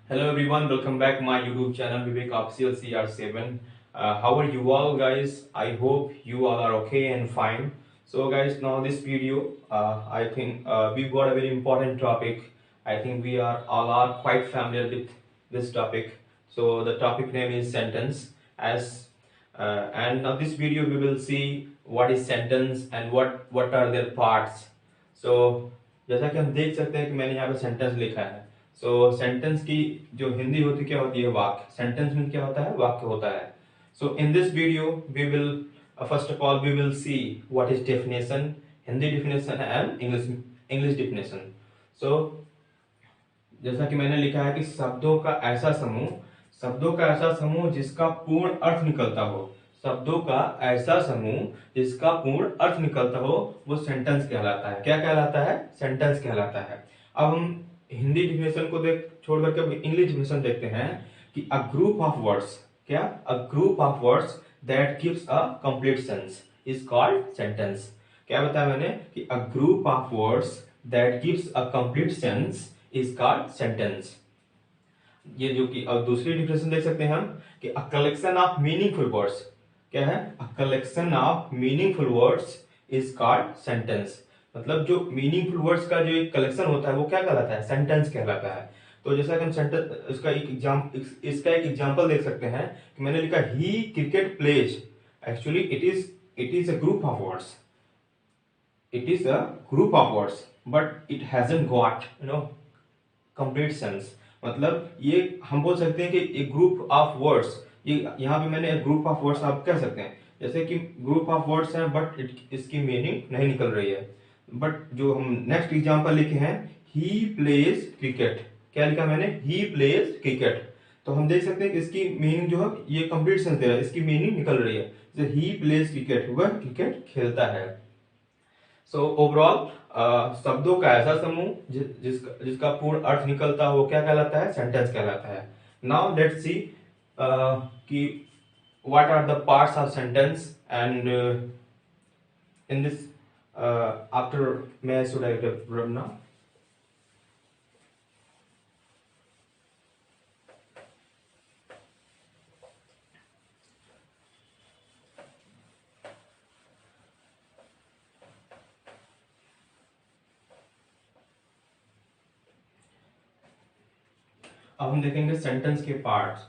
Hello everyone, welcome back my YouTube channel Vivek Official CR7. How are you all guys? I hope you all are okay and fine. So guys, now this video, I think we've got a very important topic. I think we are all are quite familiar with this topic. So the topic name is sentence. And now this video we will see what is sentence and what are their parts. So जैसा कि हम देख सकते हैं कि मैंने यहाँ पे सेंटेंस लिखा है। सो सेंटेंस की जो हिंदी होती क्या होती है वाक्य। सेंटेंस में क्या होता है वाक्य होता है। So in this video we will first of all we will see what is definition, Hindi definition and English definition. So जैसा कि मैंने लिखा है कि शब्दों का ऐसा समूह जिसका पूर्ण अर्थ निकलता हो, शब्दों का ऐसा समूह जिसका पूर्ण अर्थ निकलता हो वो सेंटेंस कहलाता है। क्या कहलाता है? सेंटेंस कहलाता है। अब हम हिंदी डिफिनेशन को छोड़ करके इंग्लिश डिफिनेशन देखते हैं कि अ ग्रुप ऑफ वर्ड्स, क्या? अ group of words that gives a complete sense is called sentence. क्या बताया मैंने कि अ group of words that gives a complete sense is called sentence. ये जो कि अब दूसरी डिफिनेशन देख सकते हैं हम कि a collection of meaningful words, क्या है? A collection of meaningful words is called sentence. मतलब जो मीनिंगफुल वर्ड्स का जो एक कलेक्शन होता है वो क्या कहलाता है? सेंटेंस कहलाता है। तो जैसा कि हम सेंटेंस इसका एक एग्जांपल देख सकते हैं कि मैंने लिखा he cricket plays. Actually it is a group of words, it is a group of words but it hasn't got complete sense। मतलब ये हम बोल सकते हैं कि एक ग्रुप ऑफ वर्ड्स, ये यहाँ पे मैंने एक ग्रुप ऑफ वर्ड्स आप कह सकते हैं जैसे कि ग्रुप ऑफ वर्ड्स हैं बट इसकी मीनिंग नहीं निकल रही है। बट जो हम नेक्स्ट एग्जांपल लिखे हैं ही प्लेज क्रिकेट, क्या लिखा मैंने? He plays cricket. तो हम देख सकते हैं कि इसकी मीनिंग जो है ये कंप्लीट सेंस दे रहा है, इसकी मीनिंग निकल रही है। जैसे ही प्लेज क्रिकेट, वह क्रिकेट खेलता है। सो ओवरऑल शब्दों का ऐसा समूह जिसका पूर्ण अर्थ निकलता हो क्या कहलाता है? सेंटेंस कहलाता है। नाउ लेट्स सी कि what are the parts of sentence and in this after मैं शुड आई रब नाउ। अब हम देखेंगे सेंटेंस के पार्ट्स।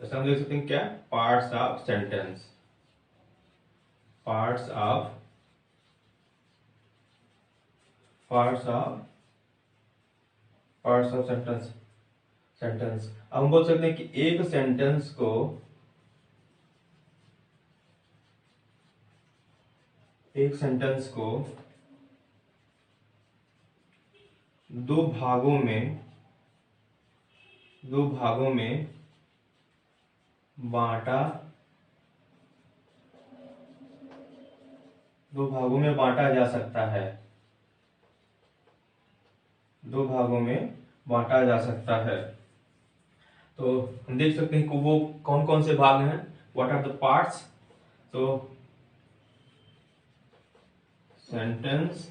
जैसे हम देख सकते हैं क्या? Parts of sentence, parts of parts of parts of sentence sentence. अब हम बोल सकते हैं कि एक सेंटेंस को दो भागों में बांटा जा सकता है। दो भागों में बांटा जा सकता है। तो हम देख सकते हैं कि वो कौन कौन से भाग हैं, व्हाट आर द पार्ट्स। तो सेंटेंस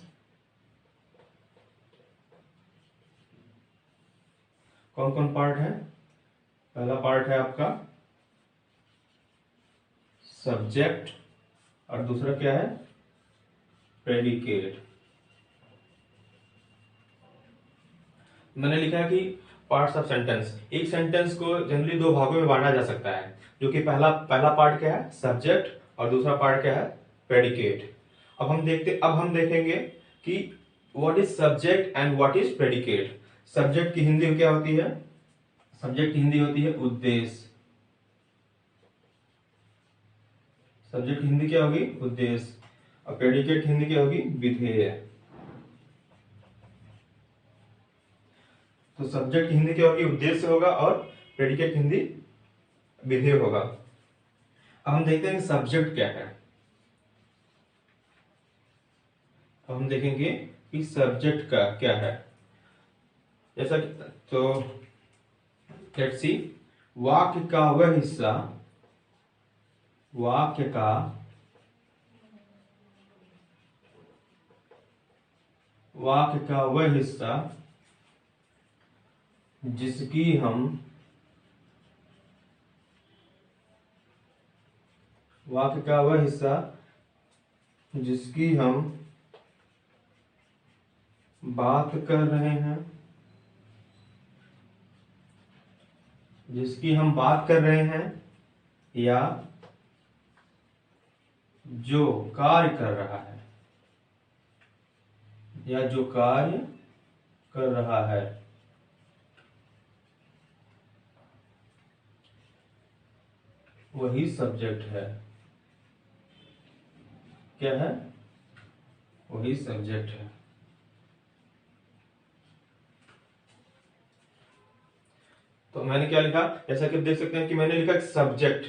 कौन कौन पार्ट है? पहला पार्ट है आपका सब्जेक्ट और दूसरा क्या है? प्रेडिकेट। मैंने लिखा है कि पार्ट्स ऑफ सेंटेंस, एक सेंटेंस को जनरली दो भागों में बांटा जा सकता है, जो कि पहला पार्ट क्या है? सब्जेक्ट और दूसरा पार्ट क्या है? प्रेडिकेट। अब हम देखेंगे कि what is subject and what is predicate. Subject की हिंदी क्या होती है? सब्जेक्ट की हिंदी होती है उद्देश्य। सब्जेक्ट की हिंदी क्या होगी? उद्देश्य। और प्रेडिकेट की हिंदी क्या होगी? विधेय। तो सब्जेक्ट की हिंदी क्या होगी? उद्देश्य होगा और प्रेडिकेट की हिंदी विधेय होगा। अब हम देखते हैं सब्जेक्ट क्या है। अब हम देखेंगे कि सब्जेक्ट का क्या है। जैसा तो लेट्स सी, वाक्य का वह हिस्सा, वाक्य का वह हिस्सा जिसकी हम वाक्य का वह हिस्सा जिसकी हम बात कर रहे हैं, जिसकी हम बात कर रहे हैं, या जो कार्य कर रहा है, या जो कार्य कर रहा है, वही सब्जेक्ट है। क्या है? वही सब्जेक्ट है। तो मैंने क्या लिखा, जैसा कि आप देख सकते हैं कि मैंने लिखा सब्जेक्ट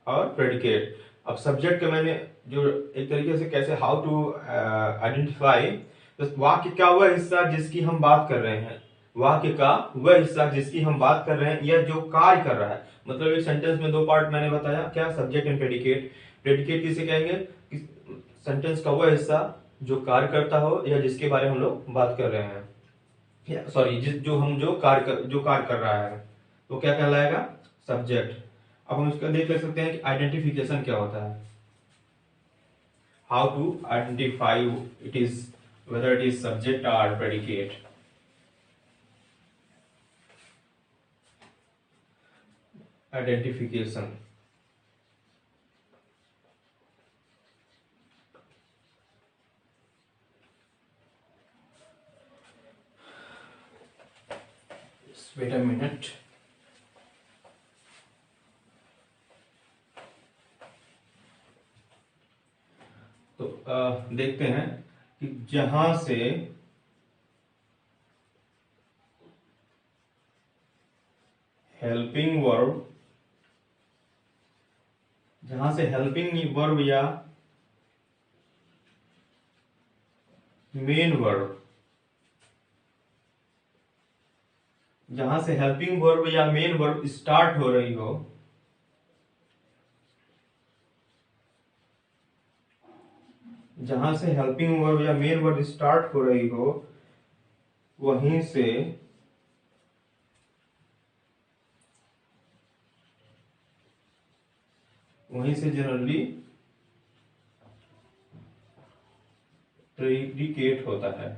और प्रेडिकेट। अब सब्जेक्ट का मैंने जो एक तरीके से कैसे हाउ टू आइडेंटिफाई, तो वाक्य का वह हिस्सा जिसकी हम बात कर रहे हैं, वाक्य का वह हिस्सा जिसकी हम बात कर रहे हैं या जो कार्य कर रहा है। मतलब एक सेंटेंस में दो पार्ट मैंने बताया, क्या? Subject and predicate. प्रेडिकेट किसे कहेंगे? सेंटेंस का वह हिस्सा जो कार्य करता हो या जिसके बारे में हम लोग बात कर रहे हैं, सॉरी जो कार्य कर रहा है, तो क्या कहलाएगा? सब्जेक्ट। अब हम इसका देख सकते हैं कि आइडेंटिफिकेशन क्या होता है, how to identify it is whether it is subject or predicate. Identification. Just wait a minute. तो देखते हैं कि जहां से हेल्पिंग वर्ब, या मेन वर्ब, जहां से हेल्पिंग वर्ब या मेन वर्ब स्टार्ट हो रही हो, जहां से हेल्पिंग वर्ब या मेन वर्ब स्टार्ट हो रही हो, वहीं से जनरली प्रेडिकेट होता है।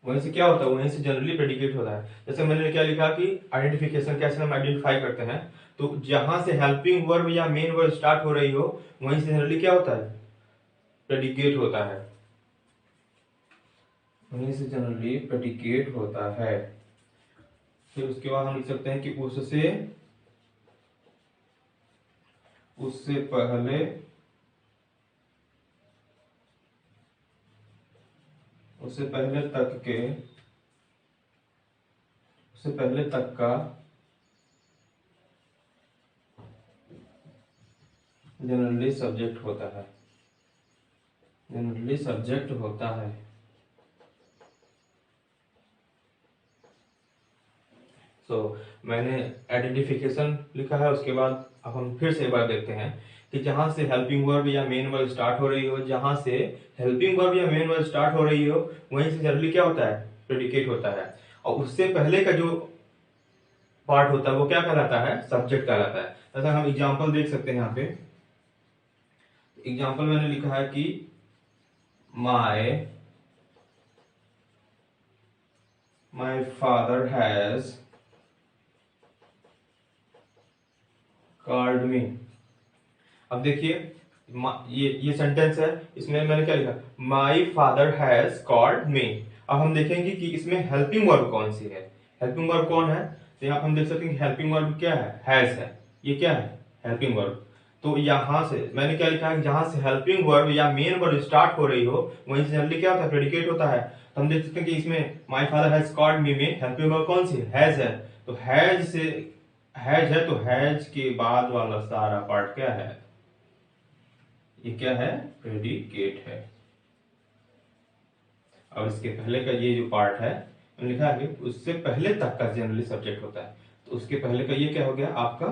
वहीं से क्या होता है? वहीं से जनरली प्रेडिकेट होता है। जैसे मैंने क्या लिखा कि आइडेंटिफिकेशन कैसे हम आइडेंटिफाई करते हैं, तो जहां से हेल्पिंग वर्ब या मेन वर्ब स्टार्ट हो रही हो, वहीं से जनरली क्या होता है? प्रेडिकेट होता है। वहीं से जनरली प्रेडिकेट होता है। फिर उसके बाद हम लिख सकते हैं कि उससे पहले तक का जनरली सब्जेक्ट होता है। मैंने आइडेंटिफिकेशन लिखा है। उसके बाद अब हम फिर से एक बार देखते हैं कि जहां से हेल्पिंग वर्ब या मेन वर्ब स्टार्ट हो रही हो, वहीं से जनरली क्या होता है? प्रेडिकेट होता है। और उससे पहले का जो पार्ट होता है वो क्या कहलाता है? सब्जेक्ट कहलाता है। जैसा हम एग्जांपल देख सकते हैं यहाँ पे। एग्जांपल मैंने लिखा है कि my father has called me. अब देखिए ये सेंटेंस है, इसमें मैंने क्या लिखा? My father has called me. अब हम देखेंगे कि इसमें हेल्पिंग वर्ब कौन सी है। हेल्पिंग वर्ब कौन है? तो यहाँ हम देख सकते हैं कि हेल्पिंग वर्ब क्या है? हैज है। ये क्या है? Helping verb. तो यहां से मैंने क्या लिखा है? जहां से हेल्पिंग वर्ब या मेन वर्ब स्टार्ट हो रही हो, वहीं से जनरली क्या होता है? प्रेडिकेट होता है। तो हम देख सकते हैं कि इसमें my father has called me में हेल्पिंग वर्ब कौन सी है? हैज है। तो हैज है, तो हैज के बाद वाला सारा पार्ट क्या है? ये क्या है? प्रेडिकेट है। और इसके पहले का ये जो पार्ट है लिखा है कि उससे पहले तक का जनरली सब्जेक्ट होता है। तो उसके पहले का ये क्या हो गया? आपका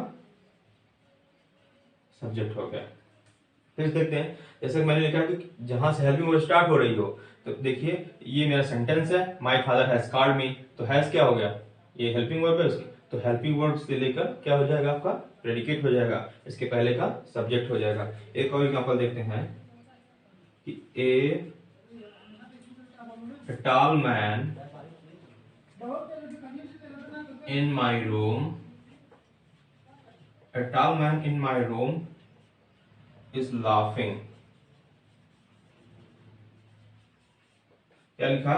सब्जेक्ट हो गया। फिर देखते हैं, जैसे मैंने लिखा कि जहां से हेल्पिंग वर्ब स्टार्ट हो रही हो, तो देखिए ये मेरा सेंटेंस है, my father has called me. तो हैज क्या हो गया? ये हेल्पिंग वर्ब है उसकी। तो हेल्पिंग वर्ब से लेकर क्या हो जाएगा आपका? प्रेडिकेट हो जाएगा, इसके पहले का सब्जेक्ट हो जाएगा। एक और एग्जांपल देखते हैं कि a tall man in my room, a tall man in my room is laughing। क्या लिखा?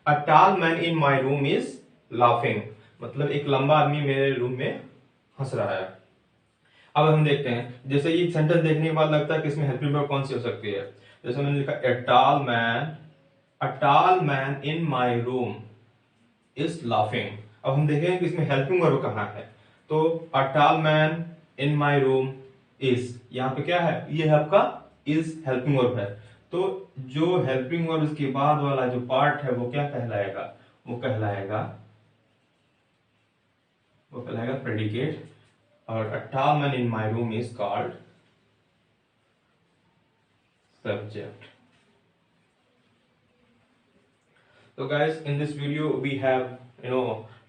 A tall man in my room is laughing, मतलब एक लंबा आदमी मेरे रूम में हंस रहा है। अब हम देखते हैं, जैसे ये सेंटेंस देखने के बाद लगता है कि इसमें हेल्पिंग वर्ब कौन सी हो सकती है। जैसे मैंने लिखा a tall man in my room is laughing। अब हम देखेंगे कि इसमें हेल्पिंग वर्ब कहाँ है। तो a tall man in my room is, यहाँ पे क्या है, ये आपका is हेल्पिंग वर्ब है। तो जो हेल्पिंग वर्ब के बाद वाला जो पार्ट है वो क्या कहलाएगा, वो कहलाएगा प्रेडिकेट। और a tall man in my room is called subject। So guys, in this video we have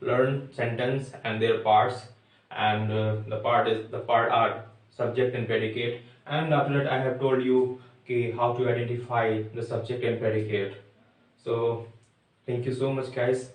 learned sentence and their parts, and the part are subject and predicate, and after that I have told you how to identify the subject and predicate. So thank you so much guys.